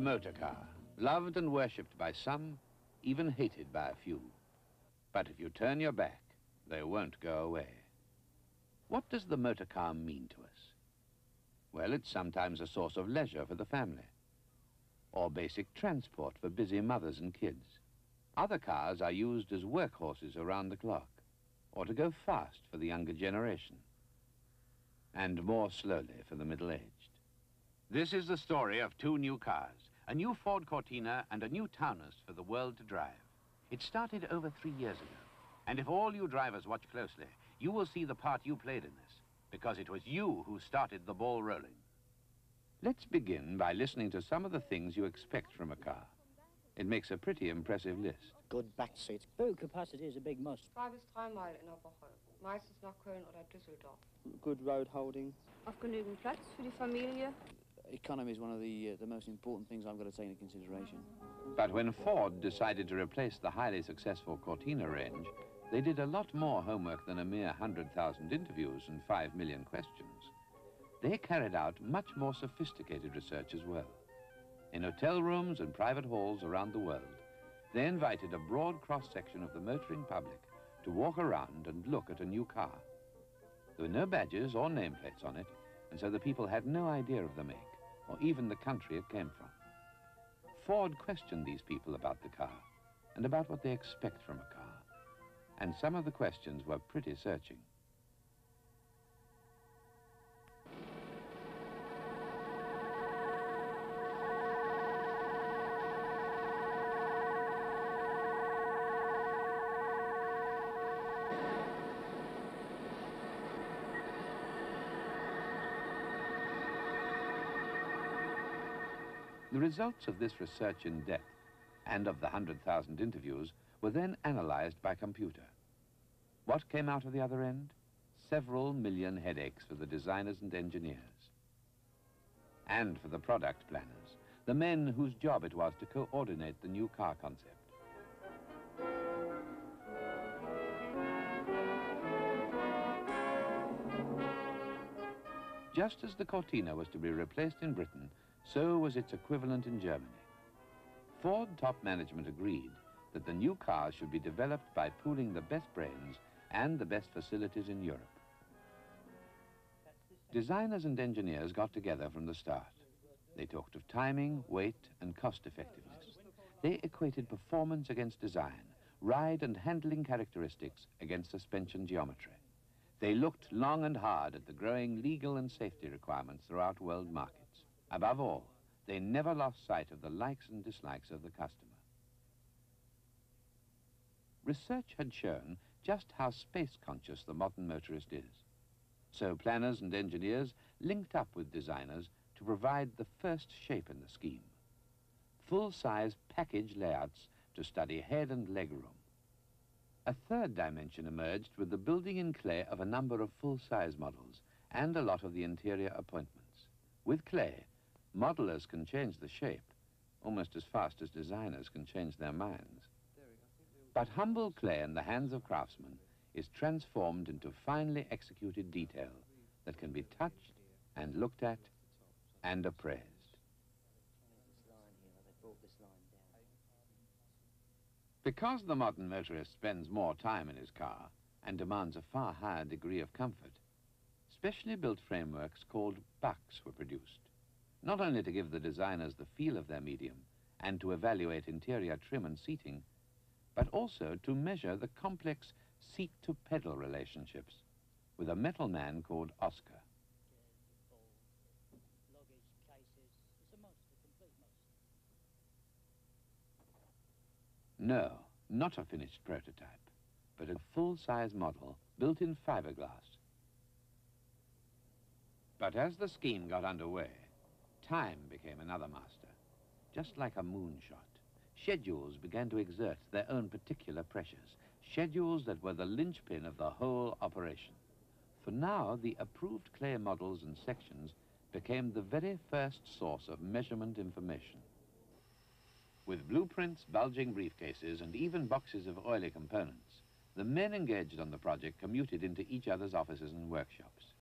The motor car, loved and worshipped by some, even hated by a few. But if you turn your back, they won't go away. What does the motor car mean to us? Well, it's sometimes a source of leisure for the family, or basic transport for busy mothers and kids. Other cars are used as workhorses around the clock, or to go fast for the younger generation, and more slowly for the middle-aged. This is the story of two new cars, a new Ford Cortina and a new Taunus for the world to drive. It started over 3 years ago, and if all you drivers watch closely, you will see the part you played in this, because it was you who started the ball rolling. Let's begin by listening to some of the things you expect from a car. It makes a pretty impressive list. Good back seats. Boot capacity is a big must. 2 bis 3 Mal in der Woche, meistens nach Köln oder Düsseldorf. Good road holding. Auf genügend Platz für die Familie. Economy is one of the most important things I've got to take into consideration. But when Ford decided to replace the highly successful Cortina range, they did a lot more homework than a mere 100,000 interviews and 5 million questions. They carried out much more sophisticated research as well. In hotel rooms and private halls around the world, they invited a broad cross-section of the motoring public to walk around and look at a new car. There were no badges or nameplates on it, and so the people had no idea of the make, or even the country it came from. Ford questioned these people about the car, and about what they expect from a car. And some of the questions were pretty searching. The results of this research in depth and of the 100,000 interviews were then analyzed by computer. What came out of the other end? Several million headaches for the designers and engineers. And for the product planners, the men whose job it was to coordinate the new car concept. Just as the Cortina was to be replaced in Britain, so was its equivalent in Germany. Ford top management agreed that the new cars should be developed by pooling the best brains and the best facilities in Europe. Designers and engineers got together from the start. They talked of timing, weight, and cost effectiveness. They equated performance against design, ride and handling characteristics against suspension geometry. They looked long and hard at the growing legal and safety requirements throughout world markets. Above all, they never lost sight of the likes and dislikes of the customer. Research had shown just how space-conscious the modern motorist is. So planners and engineers linked up with designers to provide the first shape in the scheme. Full-size package layouts to study head and leg room. A third dimension emerged with the building in clay of a number of full-size models and a lot of the interior appointments. With clay, modelers can change the shape almost as fast as designers can change their minds. But humble clay in the hands of craftsmen is transformed into finely executed detail that can be touched and looked at and appraised. Because the modern motorist spends more time in his car and demands a far higher degree of comfort, specially built frameworks called bucks were produced, not only to give the designers the feel of their medium and to evaluate interior trim and seating, but also to measure the complex seat-to-pedal relationships with a metal man called Oscar. No, not a finished prototype, but a full-size model built in fiberglass. But as the scheme got underway, time became another master, just like a moonshot. Schedules began to exert their own particular pressures, schedules that were the linchpin of the whole operation. For now, the approved clay models and sections became the very first source of measurement information. With blueprints, bulging briefcases, and even boxes of oily components, the men engaged on the project commuted into each other's offices and workshops.